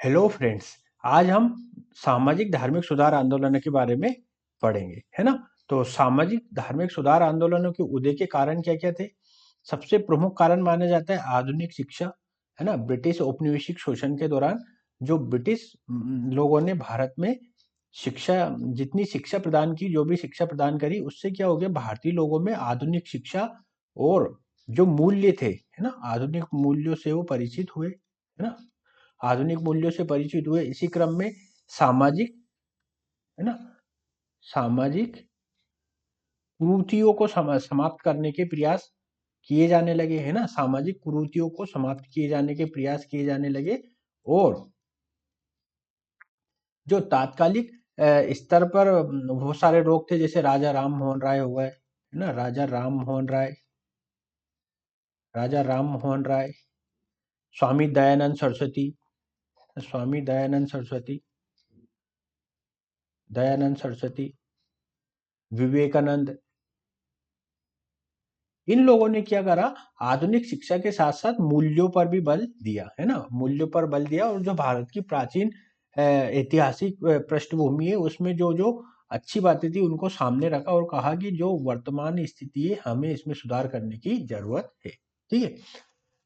Hello friends. आज हम सामाजिक धार्मिक सुधार आंदोलनों के बारे में पढ़ेंगे, है ना। तो सामाजिक धार्मिक सुधार आंदोलनों के उदय के कारण क्या क्या थे। सबसे प्रमुख कारण माना जाता है आधुनिक शिक्षा, है ना। ब्रिटिश औपनिवेशिक शोषण के दौरान जो ब्रिटिश लोगों ने भारत में शिक्षा, जितनी शिक्षा प्रदान की, जो भी शिक्षा प्रदान करी, उससे क्या हो गया, भारतीय लोगों में आधुनिक शिक्षा और जो मूल्य थे, है ना, आधुनिक मूल्यों से वो परिचित हुए, है ना। आधुनिक मूल्यों से परिचित हुए, इसी क्रम में सामाजिक, है ना, सामाजिक कुरीतियों को समाप्त करने के प्रयास किए जाने लगे, है ना। सामाजिक कुरीतियों को समाप्त किए जाने के प्रयास किए जाने लगे। और जो तात्कालिक स्तर पर बहुत सारे लोग थे, जैसे राजा राम मोहन राय हो गए, है ना। राजा राम मोहन राय, स्वामी दयानंद सरस्वती, स्वामी दयानंद सरस्वती, दयानंद सरस्वती, विवेकानंद, इन लोगों ने क्या करा, आधुनिक शिक्षा के साथ साथ मूल्यों पर भी बल दिया, है ना। मूल्यों पर बल दिया और जो भारत की प्राचीन ऐतिहासिक पृष्ठभूमि है, उसमें जो जो अच्छी बातें थी उनको सामने रखा और कहा कि जो वर्तमान स्थिति है, हमें इसमें सुधार करने की जरूरत है। ठीक है।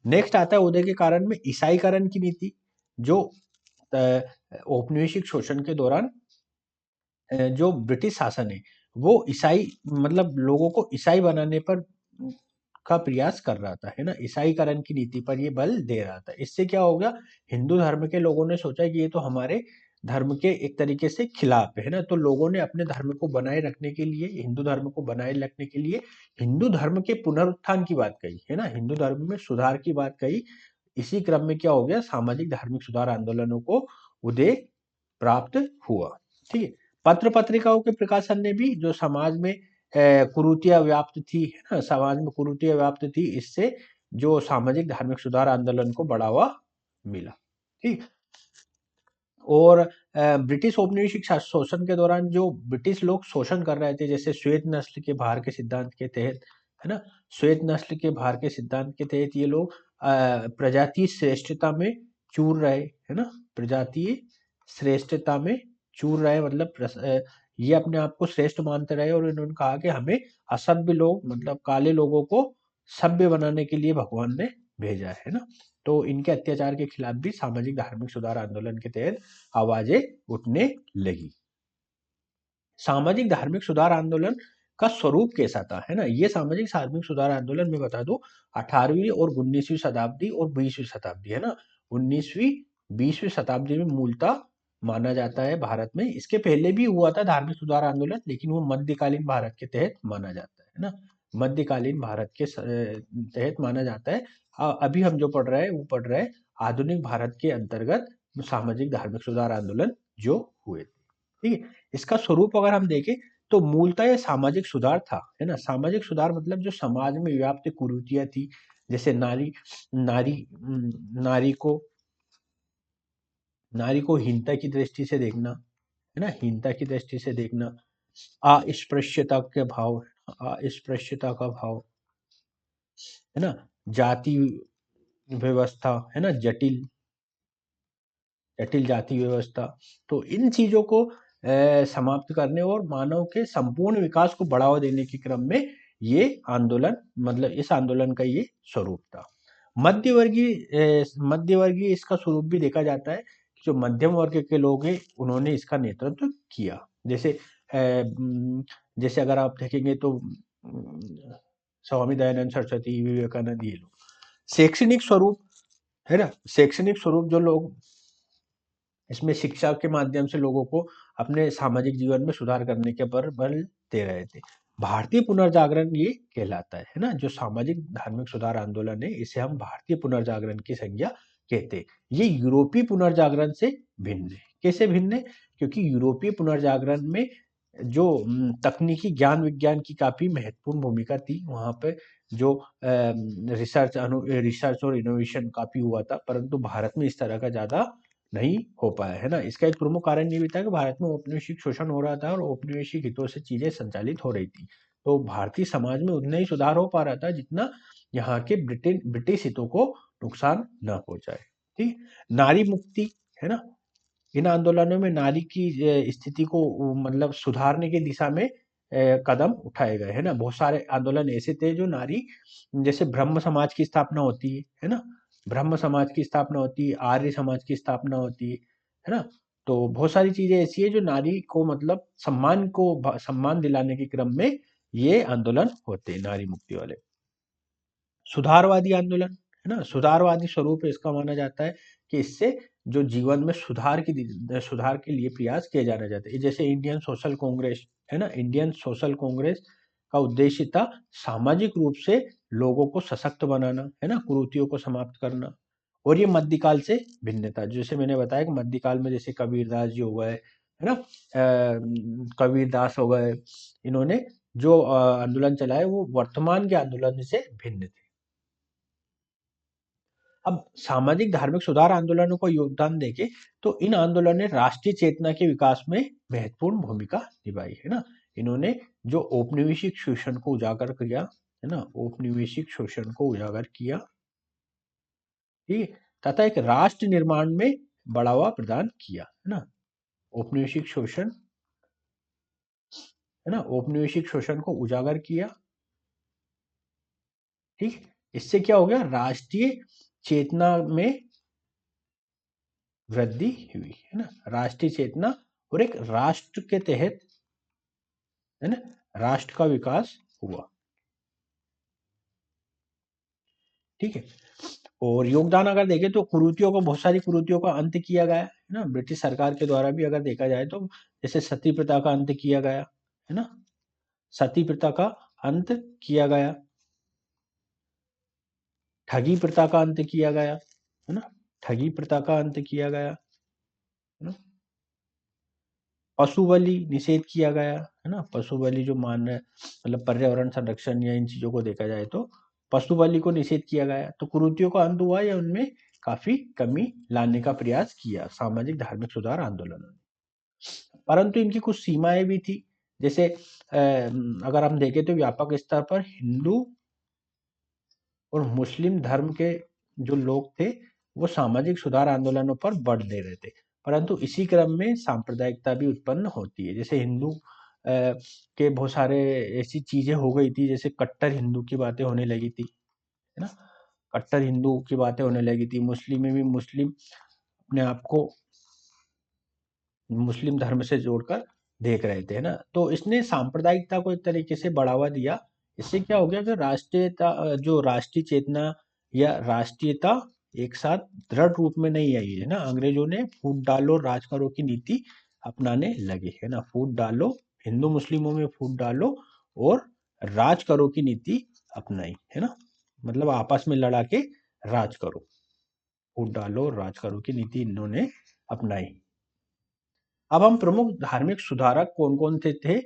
नेक्स्ट आता है उदय के कारण में ईसाईकरण की नीति। जो औपनिवेशिक शोषण के दौरान जो ब्रिटिश शासन है, वो ईसाई, मतलब लोगों को ईसाई बनाने पर का प्रयास कर रहा था, है ना। ईसाईकरण की नीति पर ये बल दे रहा था। इससे क्या हो गया, हिंदू धर्म के लोगों ने सोचा कि ये तो हमारे धर्म के एक तरीके से खिलाफ है ना। तो लोगों ने अपने धर्म को बनाए रखने के लिए, हिंदू धर्म को बनाए रखने के लिए हिंदू धर्म के पुनरुत्थान की बात कही, है ना। हिंदू धर्म में सुधार की बात कही। इसी क्रम में क्या हो गया, सामाजिक धार्मिक सुधार आंदोलनों को उदय प्राप्त हुआ। ठीक है। पत्र पत्रिकाओं के प्रकाशन ने भी जो समाज में कुरीतियां व्याप्त थी, है ना, समाज में कुरीतियां व्याप्त थी, इससे जो सामाजिक धार्मिक सुधार आंदोलन को बढ़ावा मिला। ठीक। और ब्रिटिश औपनिवेशिक शोषण के दौरान जो ब्रिटिश लोग शोषण कर रहे थे, जैसे श्वेत नस्ल के भार के सिद्धांत के तहत, है ना, श्वेत नस्ल के भार के सिद्धांत के तहत ये लोग प्रजातीय श्रेष्ठता में चूर रहे, है ना। प्रजातीय श्रेष्ठता में चूर रहे, मतलब ये अपने आप को श्रेष्ठ मानते रहे और इन्होंने कहा कि हमें असभ्य लोग, मतलब काले लोगों को सभ्य बनाने के लिए भगवान ने भेजा है ना। तो इनके अत्याचार के खिलाफ भी सामाजिक धार्मिक सुधार आंदोलन के तहत आवाजें उठने लगी। सामाजिक धार्मिक सुधार आंदोलन का स्वरूप कैसा था, है ना। ये सामाजिक धार्मिक सुधार आंदोलन में बता दो, 18वीं और 19वीं शताब्दी और 20वीं शताब्दी, है ना। 19वीं 20वीं शताब्दी में मूलतः माना जाता है भारत में। इसके पहले भी हुआ था धार्मिक सुधार आंदोलन, लेकिन वो मध्यकालीन भारत के तहत माना जाता है ना। मध्यकालीन भारत के तहत माना जाता है। अभी हम जो पढ़ रहे हैं वो पढ़ रहे हैं आधुनिक भारत के अंतर्गत सामाजिक धार्मिक सुधार आंदोलन जो हुए थे। ठीक है। इसका स्वरूप अगर हम देखें तो मूलतः ये सामाजिक सुधार था, है ना। सामाजिक सुधार मतलब जो समाज में व्याप्त कुरीतियां थी, जैसे नारी नारी नारी को नारी को हीनता की दृष्टि से देखना, है ना, हीनता की दृष्टि से देखना, अस्पृश्यता के भाव, अस्पृश्यता का भाव, है ना, जाति व्यवस्था, है ना, जटिल जटिल जाति व्यवस्था। तो इन चीजों को समाप्त करने और मानव के संपूर्ण विकास को बढ़ावा देने के क्रम में ये आंदोलन, मतलब इस आंदोलन का ये स्वरूप था। मध्यवर्गीय इसका स्वरूप भी देखा जाता है कि जो मध्यम वर्ग के लोग हैं उन्होंने इसका नेतृत्व किया। जैसे अगर आप देखेंगे तो स्वामी दयानंद सरस्वती, विवेकानंद, ये लोग। शैक्षणिक स्वरूप, है ना, शैक्षणिक स्वरूप, जो लोग इसमें शिक्षा के माध्यम से लोगों को अपने सामाजिक जीवन में सुधार करने के पर बल दे रहे थे। भारतीय पुनर्जागरण ये कहलाता है ना। जो सामाजिक धार्मिक सुधार आंदोलन है, इसे हम भारतीय पुनर्जागरण की संज्ञा कहते हैं। ये यूरोपीय पुनर्जागरण से भिन्न है। कैसे भिन्न है? क्योंकि यूरोपीय पुनर्जागरण में जो तकनीकी ज्ञान विज्ञान की काफी महत्वपूर्ण भूमिका थी, वहां पे जो रिसर्च और इनोवेशन काफी हुआ था, परंतु भारत में इस तरह का ज्यादा नहीं हो पाया, है ना। इसका एक प्रमुख कारण ये भी था कि भारत में औपनिवेशिक शोषण हो रहा था और औपनिवेशिक हितों से चीजें संचालित हो रही थी। तो भारतीय समाज में उतना ही सुधार हो पा रहा था जितना यहाँ के ब्रिटिश हितों को नुकसान न पहुंचाए। ठीक। नारी मुक्ति, है ना। इन आंदोलनों में नारी की स्थिति को मतलब सुधारने की दिशा में कदम उठाए गए, है ना। बहुत सारे आंदोलन ऐसे थे जो नारी, जैसे ब्रह्म समाज की स्थापना होती है ना। ब्रह्म समाज की स्थापना होती है, आर्य समाज की स्थापना होती है ना। तो बहुत सारी चीजें ऐसी है जो नारी को मतलब सम्मान दिलाने के क्रम में ये आंदोलन होते हैं, नारी मुक्ति वाले। सुधारवादी आंदोलन, है ना। सुधारवादी स्वरूप इसका माना जाता है कि इससे जो जीवन में सुधार के लिए प्रयास किए जाना चाहते हैं। जैसे इंडियन सोशल कांग्रेस, है ना। इंडियन सोशल कांग्रेस का उद्देश्य था सामाजिक रूप से लोगों को सशक्त बनाना, है ना, कुरीतियों को समाप्त करना। और ये मध्यकाल से भिन्न था, जैसे मैंने बताया कि मध्यकाल में जैसे कबीरदास जी हो गए, है ना, कबीरदास हो गए, इन्होंने जो आंदोलन चलाए वो वर्तमान के आंदोलन से भिन्न थे। अब सामाजिक धार्मिक सुधार आंदोलनों को योगदान देके तो इन आंदोलनों ने राष्ट्रीय चेतना के विकास में महत्वपूर्ण भूमिका निभाई, है ना। इन्होंने जो औपनिवेशिक शोषण को उजागर किया, है ना, औपनिवेशिक शोषण को उजागर किया, ठीक है, तथा एक राष्ट्र निर्माण में बढ़ावा प्रदान किया, है ना। औपनिवेशिक शोषण, है ना, औपनिवेशिक शोषण को उजागर किया, ठीक। इससे क्या हो गया, राष्ट्रीय चेतना में वृद्धि हुई, है ना। राष्ट्रीय चेतना और एक राष्ट्र के तहत, है ना, राष्ट्र का विकास हुआ, ठीक है। और योगदान अगर देखें तो कुरीतियों को, बहुत सारी कुरीतियों का अंत किया गया, है ना, ब्रिटिश सरकार के द्वारा भी अगर देखा जाए तो। जैसे सती प्रथा का अंत किया गया, है ना, सती प्रथा का अंत किया गया, ठगी प्रथा का अंत किया गया, है ना, ठगी प्रथा का अंत किया गया, है ना। पशु बलि निषेध किया गया, है ना। पशु बलि जो मान मतलब पर्यावरण संरक्षण या इन चीजों को देखा जाए तो पशु बलि को निषेध किया गया। तो कुरीतियों का अंत हुआ या उनमें काफी कमी लाने का प्रयास किया सामाजिक धार्मिक सुधार आंदोलनों ने। परंतु इनकी कुछ सीमाएं भी थी। जैसे अगर हम देखें तो व्यापक स्तर पर हिंदू और मुस्लिम धर्म के जो लोग थे वो सामाजिक सुधार आंदोलनों पर बल दे रहे थे। परंतु इसी क्रम में सांप्रदायिकता भी उत्पन्न होती है। जैसे हिंदू के बहुत सारे ऐसी चीजें हो गई थी, जैसे कट्टर हिंदू की बातें होने लगी थी, है ना। कट्टर हिंदू की बातें होने लगी थी। मुस्लिम में भी मुस्लिम अपने आप को मुस्लिम धर्म से जोड़कर देख रहे थे, है ना। तो इसने सांप्रदायिकता को एक तरीके से बढ़ावा दिया। इससे क्या हो गया कि राष्ट्रीयता, जो राष्ट्रीय चेतना या राष्ट्रीयता एक साथ दृढ़ रूप में नहीं आई, है ना। अंग्रेजों ने फूट डालो राज करो की नीति अपनाने लगे, है ना। फूट डालो, हिंदू मुस्लिमों में फूट डालो और राज करो की नीति अपनाई, है ना। मतलब आपस में लड़ा के राज करो, फूट डालो और राज करो की नीति इन्होंने अपनाई। अब हम प्रमुख धार्मिक सुधारक कौन कौन से थे,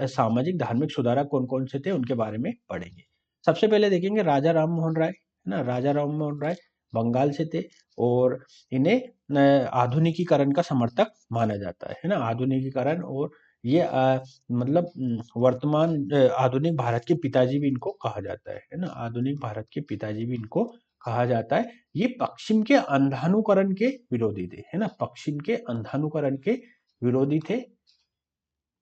सामाजिक धार्मिक सुधारक कौन कौन से थे, उनके बारे में पढ़ेंगे। सबसे पहले देखेंगे राजा राम मोहन राय, है ना। राजा राम मोहन राय बंगाल से थे और इन्हें आधुनिकीकरण का समर्थक माना जाता है ना। आधुनिकीकरण, और ये मतलब वर्तमान आधुनिक भारत के पिताजी भी इनको कहा जाता है ना। आधुनिक भारत के पिताजी भी इनको कहा जाता है। ये पश्चिम के अंधानुकरण के विरोधी थे, है ना। पश्चिम के अंधानुकरण के विरोधी थे,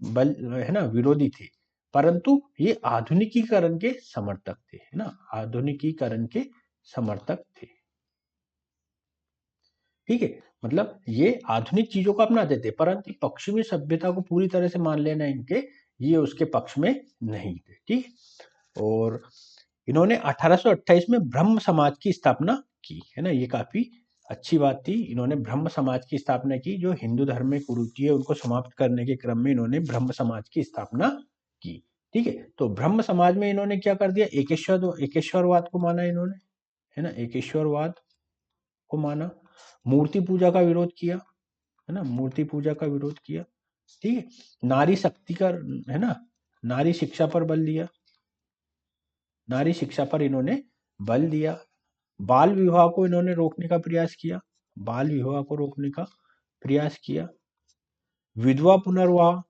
है ना, विरोधी थे। परंतु ये आधुनिकीकरण के समर्थक थे, है ना। आधुनिकीकरण के समर्थक थे, ठीक है। मतलब ये आधुनिक चीजों को अपनाते थे, परंतु पश्चिमी सभ्यता को पूरी तरह से मान लेना इनके, ये उसके पक्ष में नहीं थे, ठीक। और इन्होंने 1828 में ब्रह्म समाज की स्थापना की, है ना। ये काफी अच्छी बात थी। इन्होंने ब्रह्म समाज की स्थापना की। जो हिंदू धर्म में कुरीति है उनको समाप्त करने के क्रम में इन्होंने ब्रह्म समाज की स्थापना की, ठीक है। तो ब्रह्म समाज में इन्होंने क्या कर दिया, एकेश्वरवाद को माना इन्होंने, है ना। एकेश्वरवाद को माना, मूर्ति पूजा का विरोध किया, है ना। मूर्ति पूजा का विरोध किया, ठीक है। नारी शक्ति का, है ना, नारी शिक्षा पर बल दिया, नारी शिक्षा पर इन्होंने बल दिया। बाल विवाह को इन्होंने रोकने का प्रयास किया, बाल विवाह को रोकने का प्रयास किया। विधवा पुनर्विवाह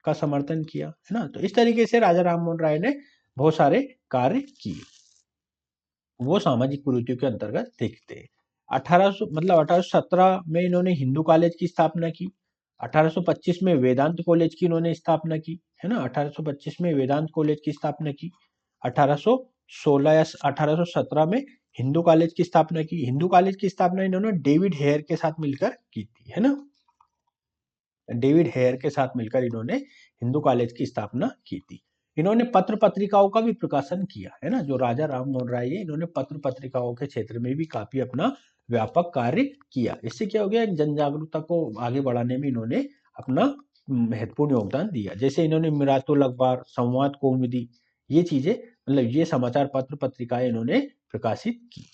का समर्थन किया, है ना। तो इस तरीके से राजा राम मोहन राय ने बहुत सारे कार्य किए, वो सामाजिक कुरीतियों के अंतर्गत देखते हैं। 1800 मतलब 1817 में इन्होंने हिंदू कॉलेज की स्थापना की। 1825 में वेदांत कॉलेज की इन्होंने स्थापना की, है ना। 1825 में वेदांत कॉलेज की स्थापना की। 1816 या 1817 में हिंदू कॉलेज की स्थापना की। हिंदू कॉलेज की स्थापना इन्होंने डेविड हेयर के साथ मिलकर की थी, है ना। डेविड हेयर के साथ मिलकर इन्होंने हिंदू कॉलेज की स्थापना की थी। इन्होंने पत्र पत्रिकाओं का भी प्रकाशन किया, है ना। जो राजा राम मोहन राय है, इन्होंने पत्र पत्रिकाओं के क्षेत्र में भी काफी अपना व्यापक कार्य किया। इससे क्या हो गया, एक जन जागरूकता को आगे बढ़ाने में इन्होंने अपना महत्वपूर्ण योगदान दिया। जैसे इन्होंने मिरातुल अखबार, संवाद कौमुदी, ये चीजें मतलब ये समाचार पत्र पत्रिकाएं इन्होंने प्रकाशित की।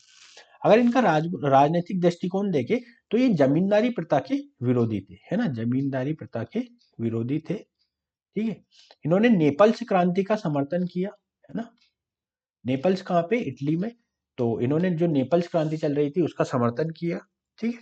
अगर इनका राजनीतिक दृष्टिकोण देखें तो ये जमींदारी प्रथा के विरोधी थे, है ना। जमींदारी प्रथा के विरोधी थे, ठीक है। इन्होंने नेपल्स क्रांति का समर्थन किया, है ना। नेपल्स कहाँ पे, इटली में। तो इन्होंने जो नेपल्स क्रांति चल रही थी उसका समर्थन किया, ठीक है।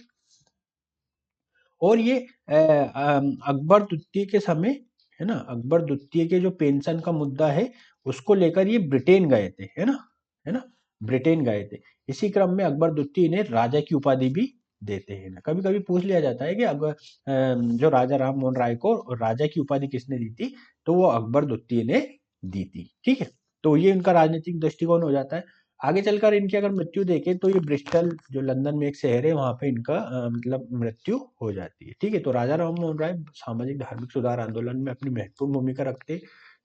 और ये अकबर द्वितीय के समय, है ना, अकबर द्वितीय के जो पेंशन का मुद्दा है उसको लेकर ये ब्रिटेन गए थे, है ना, है ना। ब्रिटेन गए थे। इसी क्रम में अकबर द्वितीय ने राजा की उपाधि भी देते हैं ना। कभी कभी पूछ लिया जाता है कि अकबर जो राजा राम मोहन राय को राजा की उपाधि किसने दी थी, तो वो अकबर द्वितीय ने दी थी, ठीक है। तो ये इनका राजनीतिक दृष्टिकोण हो जाता है। आगे चलकर इनकी अगर मृत्यु देखें तो ये ब्रिस्टल जो लंदन में एक शहर है वहां पे इनका मतलब मृत्यु हो जाती है, ठीक है। तो राजा राम मोहन राय सामाजिक धार्मिक सुधार आंदोलन में अपनी महत्वपूर्ण भूमिका रखते।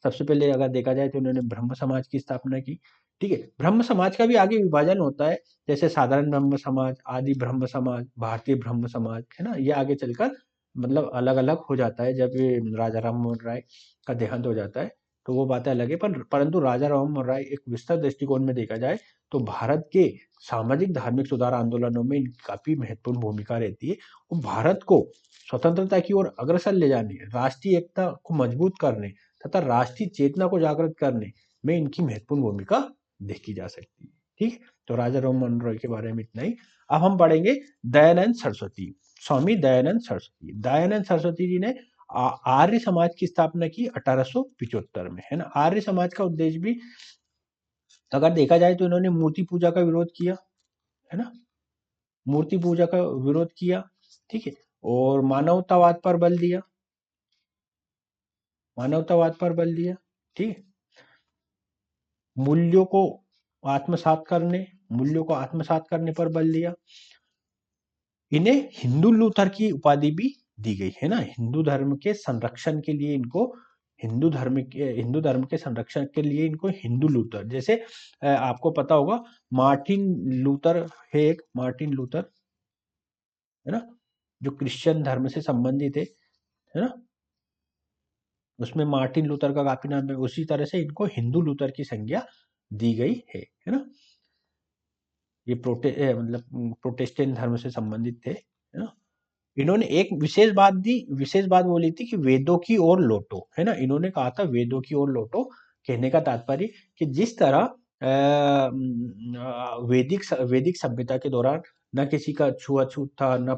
सबसे पहले अगर देखा जाए तो उन्होंने ब्रह्म समाज की स्थापना की, ठीक है। ब्रह्म समाज का भी आगे विभाजन होता है, जैसे साधारण ब्रह्म समाज, आदि ब्रह्म समाज, भारतीय ब्रह्म समाज, है ना। ये आगे चलकर मतलब अलग अलग हो जाता है जब ये राजा राम मोहन राय का देहांत हो जाता है, तो वो बातें अलग है। पर परंतु राजा राम मोहन राय एक विस्तृत दृष्टिकोण में देखा जाए तो भारत के सामाजिक धार्मिक सुधार आंदोलनों में इनकी काफी महत्वपूर्ण भूमिका रहती है। और भारत को स्वतंत्रता की ओर अग्रसर ले जाने, राष्ट्रीय एकता को मजबूत करने तथा राष्ट्रीय चेतना को जागृत करने में इनकी महत्वपूर्ण भूमिका देखी जा सकती है, ठीक है। तो राजा राम मोहन राय के बारे में इतना ही। अब हम पढ़ेंगे दयानंद सरस्वती। स्वामी दयानंद सरस्वती, दयानंद सरस्वती जी ने आर्य समाज की स्थापना की 1875 में, है ना। आर्य समाज का उद्देश्य भी अगर देखा जाए तो इन्होंने मूर्ति पूजा का विरोध किया, है ना। मूर्ति पूजा का विरोध किया, ठीक है। और मानवतावाद पर बल दिया, मानवतावाद पर बल दिया, ठीक है। मूल्यों को आत्मसात करने, मूल्यों को आत्मसात करने पर बल दिया। इन्हें हिंदू लूथर की उपाधि भी दी गई, है ना। हिंदू धर्म के संरक्षण के लिए इनको हिंदू धर्म के संरक्षण के लिए इनको हिंदू लूथर, जैसे आपको पता होगा मार्टिन लूथर है, एक मार्टिन लूथर, है ना, जो क्रिश्चियन धर्म से संबंधित है ना। उसमें मार्टिन लूथर का काफी नाम है। उसी तरह से इनको हिंदू लूथर की संज्ञा दी गई है ना। ये मतलब प्रोटेस्टेंट धर्म से संबंधित थे, है ना। इन्होंने एक विशेष बात दी, विशेष बात बोली थी कि वेदों की ओर लौटो, है ना। इन्होंने कहा था वेदों की ओर लौटो। कहने का तात्पर्य कि जिस तरह वैदिक सभ्यता के दौरान न किसी का छुआछूत था, न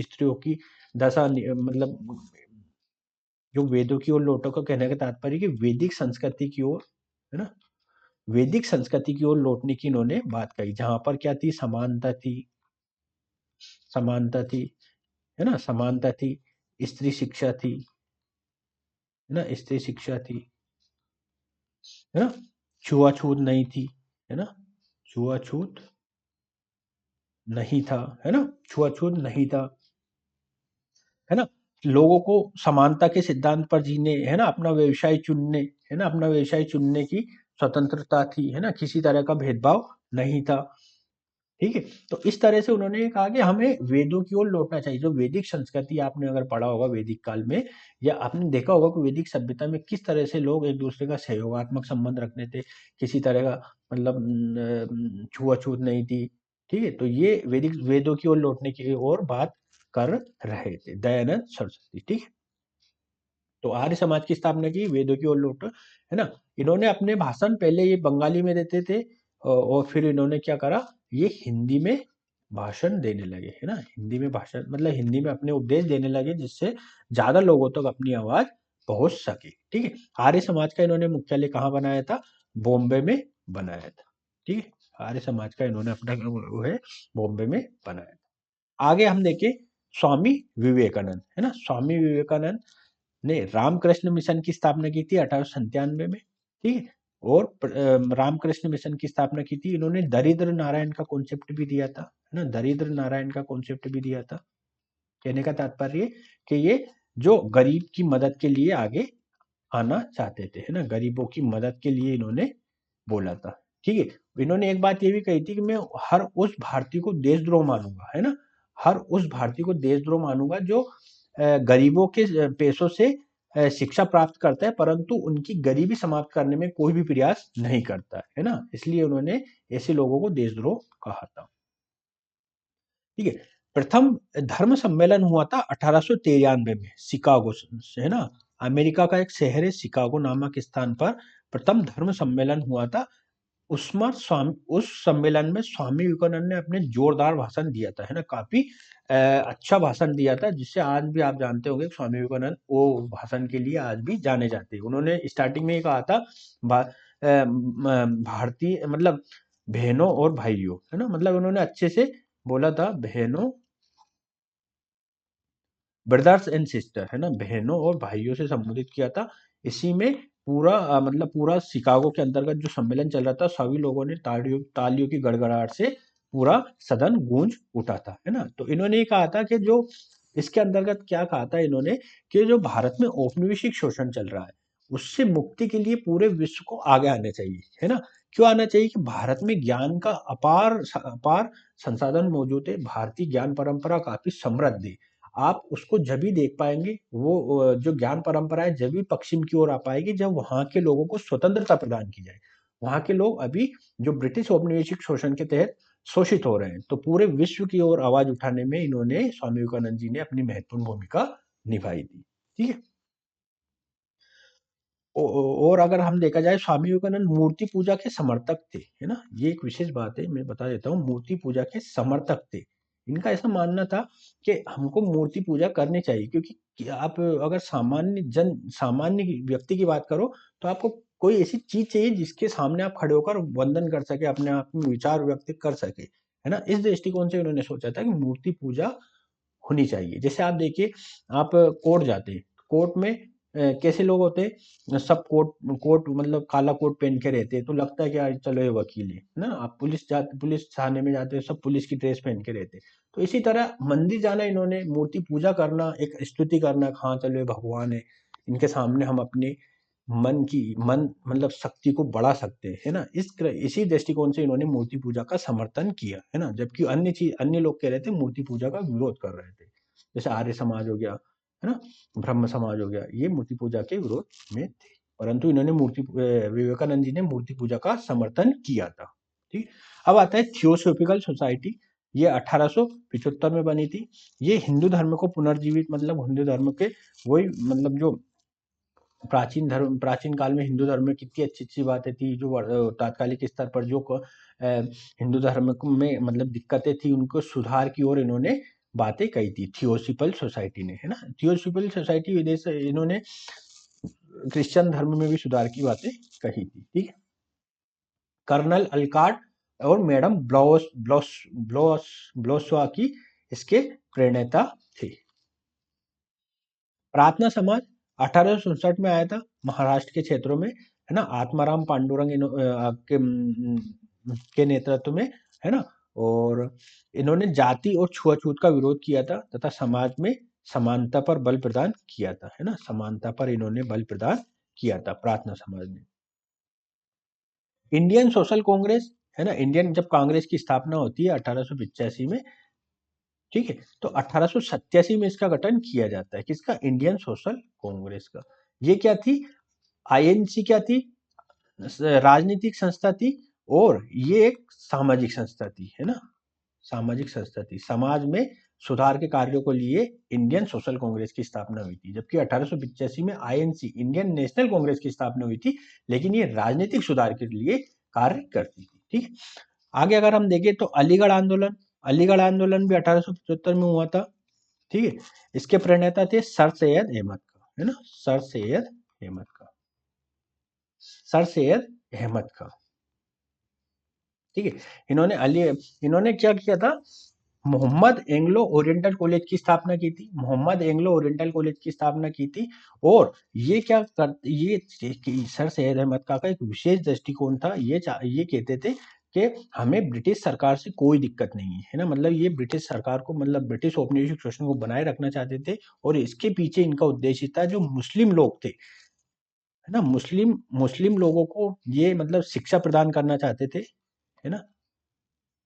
स्त्रियों की दशा मतलब जो वेदों की ओर लौटो का कहने का तात्पर्य कि वैदिक संस्कृति की ओर, है ना, वैदिक संस्कृति की ओर लौटने की इन्होंने बात कही, जहां पर क्या थी, समानता थी, समानता थी, है ना, समानता थी, स्त्री शिक्षा थी, है ना, स्त्री शिक्षा थी, है ना, छुआछूत नहीं थी, है ना, छुआछूत नहीं था, है ना, छुआछूत नहीं था, है ना। लोगों को समानता के सिद्धांत पर जीने, है ना, अपना व्यवसाय चुनने, है ना, अपना व्यवसाय चुनने की स्वतंत्रता थी, है ना, किसी तरह का भेदभाव नहीं था, ठीक है। तो इस तरह से उन्होंने कहा कि हमें वेदों की ओर लौटना चाहिए। जो वैदिक संस्कृति आपने अगर पढ़ा होगा वैदिक काल में, या आपने देखा होगा कि वैदिक सभ्यता में किस तरह से लोग एक दूसरे का सहयोगात्मक संबंध रखते थे, किसी तरह का मतलब छुआछूत नहीं थी, ठीक है। तो ये वैदिक वेदों की ओर लौटने की ओर बात कर रहे थे दयानंद सरस्वती, ठीक है। तो आर्य समाज की स्थापना की, वेदों की ओर लौटो, है ना। इन्होंने अपने भाषण पहले ये बंगाली में देते थे, और फिर इन्होंने क्या करा, ये हिंदी में भाषण देने लगे, है ना। हिंदी में भाषण मतलब हिंदी में अपने उपदेश देने लगे, जिससे ज्यादा लोगों तक अपनी आवाज पहुंच सके, ठीक है। आर्य समाज का इन्होंने मुख्यालय कहाँ बनाया था, बॉम्बे में बनाया था, ठीक है। आर्य समाज का इन्होंने अपना वो है बॉम्बे में बनाया। आगे हम देखें स्वामी विवेकानंद, है ना। स्वामी विवेकानंद ने रामकृष्ण मिशन की स्थापना की थी 1897 में, ठीक है। और रामकृष्ण मिशन की स्थापना की थी इन्होंने। दरिद्र नारायण का कॉन्सेप्ट भी दिया था, है ना। दरिद्र नारायण का कॉन्सेप्ट भी दिया था। कहने का तात्पर्य कि ये जो गरीब की मदद के लिए आगे आना चाहते थे, है ना। गरीबों की मदद के लिए इन्होंने बोला था, ठीक है। इन्होंने एक बात ये भी कही थी कि मैं हर उस भारतीय को देशद्रोह मानूंगा, है ना। हर उस भारतीय को देशद्रोह मानूंगा जो गरीबों के पैसों से शिक्षा प्राप्त करता है, परंतु उनकी गरीबी समाप्त करने में कोई भी प्रयास नहीं करता है ना। इसलिए उन्होंने ऐसे लोगों को देशद्रोह कहा था, ठीक है। प्रथम धर्म सम्मेलन हुआ था 1893 में शिकागो से, है ना। अमेरिका का एक शहर है शिकागो नामक स्थान पर प्रथम धर्म सम्मेलन हुआ था। उस सम्मेलन में स्वामी विवेकानंद ने अपने जोरदार भाषण दिया था, है ना। काफी अच्छा भाषण दिया था, जिससे आज भी आप जानते होंगे कि स्वामी विवेकानंद वो भाषण के लिए आज भी जाने जाते हैं। उन्होंने स्टार्टिंग में ही कहा था भारतीय मतलब बहनों और भाइयों, है ना। मतलब उन्होंने अच्छे से बोला था, बहनों, ब्रदर्स एंड सिस्टर, है ना। बहनों और भाइयों से संबोधित किया था। इसी में पूरा मतलब पूरा शिकागो के अंतर्गत जो सम्मेलन चल रहा था, सभी लोगों ने तालियों तालियों की गड़गड़ाहट से पूरा सदन गूंज उठा था, है ना। तो इन्होंने ये कहा था कि जो इसके अंतर्गत क्या कहा था इन्होंने कि जो भारत में औपनिवेशिक शोषण चल रहा है, उससे मुक्ति के लिए पूरे विश्व को आगे आना चाहिए, है ना। क्यों आना चाहिए? कि भारत में ज्ञान का अपार संसाधन मौजूद है। भारतीय ज्ञान परंपरा काफी समृद्ध है। आप उसको जभी देख पाएंगे, वो जो ज्ञान परंपरा है जभी पश्चिम की ओर आ पाएगी, जब वहां के लोगों को स्वतंत्रता प्रदान की जाए। वहां के लोग अभी जो ब्रिटिश औपनिवेशिक शोषण के तहत शोषित हो रहे हैं, तो पूरे विश्व की ओर आवाज उठाने में इन्होंने, स्वामी विवेकानंद जी ने अपनी महत्वपूर्ण भूमिका निभाई थी, ठीक है। और अगर हम देखा जाए, स्वामी विवेकानंद मूर्ति पूजा के समर्थक थे, है ना। ये एक विशेष बात है, मैं बता देता हूँ। मूर्ति पूजा के समर्थक थे। इनका ऐसा मानना था कि हमको मूर्ति पूजा करनी चाहिए, क्योंकि आप अगर सामान्य व्यक्ति की बात करो, तो आपको कोई ऐसी चीज चाहिए जिसके सामने आप खड़े होकर वंदन कर सके, अपने आप में विचार व्यक्त कर सके, है ना। इस दृष्टिकोण से उन्होंने सोचा था कि मूर्ति पूजा होनी चाहिए। जैसे आप देखिए, आप कोर्ट जाते हैं, कोर्ट में कैसे लोग होते हैं, सब कोट कोट मतलब काला कोट पहन के रहते हैं, तो लगता है कि यार चलो ये वकील है ना। आप पुलिस थाने में जाते हैं, सब पुलिस की ड्रेस पहन के रहते हैं। तो इसी तरह मंदिर जाना, इन्होंने मूर्ति पूजा करना, एक स्तुति करना, हाँ चलो ये भगवान है, इनके सामने हम अपने मन मतलब शक्ति को बढ़ा सकते हैं, है ना। इसी दृष्टिकोण से इन्होंने मूर्ति पूजा का समर्थन किया, है ना। जबकि अन्य लोग कह रहे थे, मूर्ति पूजा का विरोध कर रहे थे। जैसे आर्य समाज हो गया, है ना, ब्रह्म समाज हो गया, ये मूर्ति पूजा के विरोध में थे। परंतु इन्होंने विवेकानंद जी ने मूर्ति पूजा का समर्थन किया था, ठीक। अब आता है थियोसॉफिकल सोसाइटी। ये 1875 में बनी थी। ये हिंदू धर्म को पुनर्जीवित, मतलब हिंदू धर्म के वही मतलब जो प्राचीन काल में हिंदू धर्म में कितनी अच्छी अच्छी बातें थी, जो तात्कालिक स्तर पर जो हिंदू धर्म में मतलब दिक्कतें थी, उनको सुधार की ओर इन्होंने बातें कही थी, थियोसॉफिकल सोसाइटी ने, है ना। थियोसॉफिकल सोसाइटी विदेश इन्होंने क्रिश्चियन धर्म में भी सुधार की बातें कही थी, ठीक है। कर्नल अलकाट और मैडम ब्लोसवा की इसके प्रणेता थे। प्रार्थना समाज 1867 में आया था, महाराष्ट्र के क्षेत्रों में, है ना। आत्माराम पांडुरंग के नेतृत्व में, है ना। और इन्होंने जाति और छुआछूत का विरोध किया था, तथा समाज में समानता पर बल प्रदान किया था, है ना। समानता पर इन्होंने बल प्रदान किया था प्रार्थना समाज ने। इंडियन सोशल कांग्रेस, है ना। इंडियन जब कांग्रेस की स्थापना होती है 1885 में, ठीक है, तो 1887 में इसका गठन किया जाता है, किसका? इंडियन सोशल कांग्रेस का। ये क्या थी? आईएनसी क्या थी? राजनीतिक संस्था थी, और ये एक सामाजिक संस्था थी, है ना। सामाजिक संस्था थी। समाज में सुधार के कार्यों को लिए इंडियन सोशल कांग्रेस की स्थापना हुई थी। जबकि 1885 में आईएनसी, इंडियन नेशनल कांग्रेस की स्थापना हुई थी, लेकिन ये राजनीतिक सुधार के लिए कार्य करती थी, ठीक है। आगे अगर हम देखें तो अलीगढ़ आंदोलन भी 1875 में हुआ था, ठीक है। इसके प्रणेता थे सर सैयद अहमद खां, है ना। सर सैयद अहमद खां। ठीक है। इन्होंने क्या किया था, मोहम्मद एंग्लो ओरिएंटल कॉलेज की स्थापना की थी, मोहम्मद एंग्लो ओरिएंटल कॉलेज की स्थापना की थी। और ये सर सैयद अहमद खां का एक विशेष दृष्टिकोण था। ये कहते थे कि हमें ब्रिटिश सरकार से कोई दिक्कत नहीं है ना, मतलब ये ब्रिटिश सरकार को, मतलब ब्रिटिश औपनिवेशिक शोषण को बनाए रखना चाहते थे। और इसके पीछे इनका उद्देश्य था, जो मुस्लिम लोग थे, है ना, मुस्लिम मुस्लिम लोगों को ये मतलब शिक्षा प्रदान करना चाहते थे, है ना।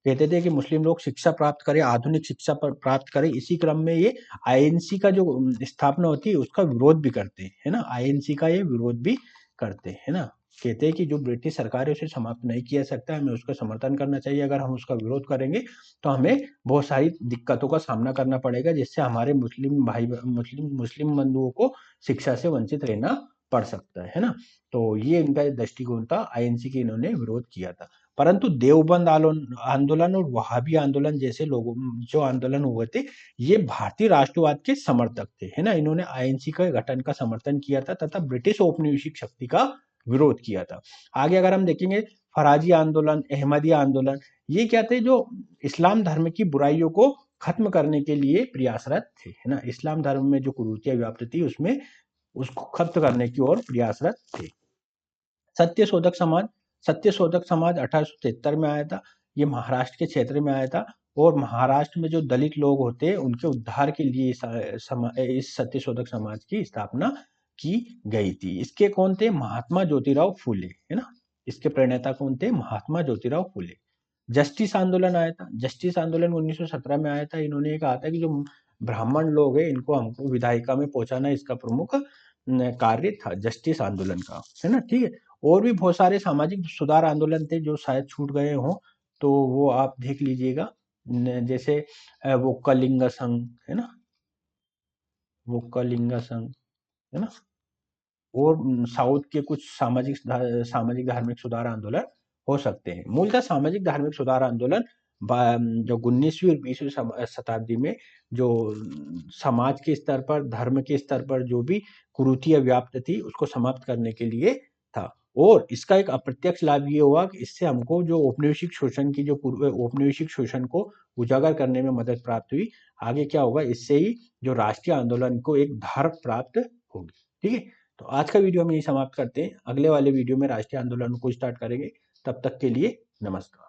कहते थे कि मुस्लिम लोग शिक्षा प्राप्त करें, आधुनिक शिक्षा प्राप्त करें। इसी क्रम में ये आईएनसी का जो स्थापना होती है उसका विरोध भी करते हैं, है ना, आईएनसी का ये विरोध भी करते हैं, है ना। कहते हैं कि जो ब्रिटिश सरकार है उसे समाप्त नहीं किया सकता, हमें उसका समर्थन करना चाहिए। अगर हम उसका विरोध करेंगे तो हमें बहुत सारी दिक्कतों का सामना करना पड़ेगा, जिससे हमारे मुस्लिम बंधुओं को शिक्षा से वंचित रहना पड़ सकता है ना। तो ये इनका दृष्टिकोण था, आईएनसी के इन्होंने विरोध किया था। परंतु देवबंद आंदोलन और वहाबी आंदोलन जैसे लोगों जो आंदोलन हुए थे, ये भारतीय राष्ट्रवाद के समर्थक थे, है ना। इन्होंने आईएनसी के गठन का समर्थन किया था तथा ब्रिटिश औपनिवेशिक शक्ति का विरोध किया था। आगे अगर हम देखेंगे, फराजी आंदोलन, अहमदिया आंदोलन, ये क्या थे, जो इस्लाम धर्म की बुराइयों को खत्म करने के लिए प्रयासरत थे, है ना। इस्लाम धर्म में जो कुरीतियां व्याप्त थी उसमें उसको खत्म करने की ओर प्रयासरत थे। सत्यशोधक समाज सत्यशोधक समाज 1873 में आया था। ये महाराष्ट्र के क्षेत्र में आया था। और महाराष्ट्र में जो दलित लोग होते हैं उनके उद्धार के लिए इस सत्यशोधक समाज की स्थापना की गई थी। इसके कौन थे, महात्मा ज्योतिराव फूले, है ना। इसके प्रणेता कौन थे, महात्मा ज्योतिराव फूले। जस्टिस आंदोलन आया था। जस्टिस आंदोलन 1917 में आया था। इन्होंने ये कहा था कि जो ब्राह्मण लोग हैं इनको हमको विधायिका में पहुंचाना इसका प्रमुख कार्य था जस्टिस आंदोलन का, है ना। ठीक है। और भी बहुत सारे सामाजिक सुधार आंदोलन थे जो शायद छूट गए हों, तो वो आप देख लीजिएगा। जैसे वो कलिंग संघ, है ना, वो कलिंग संघ, है ना। और साउथ के कुछ सामाजिक धार्मिक सुधार आंदोलन हो सकते हैं। मूलतः सामाजिक धार्मिक सुधार आंदोलन जो 19वीं और 20वीं शताब्दी में जो समाज के स्तर पर, धर्म के स्तर पर जो भी कुरीतियां व्याप्त थी उसको समाप्त करने के लिए था। और इसका एक अप्रत्यक्ष लाभ ये हुआ कि इससे हमको जो औपनिवेशिक शोषण को उजागर करने में मदद प्राप्त हुई। आगे क्या होगा, इससे ही जो राष्ट्रीय आंदोलन को एक धार प्राप्त होगी। ठीक है। तो आज का वीडियो हम यही समाप्त करते हैं। अगले वाले वीडियो में राष्ट्रीय आंदोलन को स्टार्ट करेंगे। तब तक के लिए नमस्कार।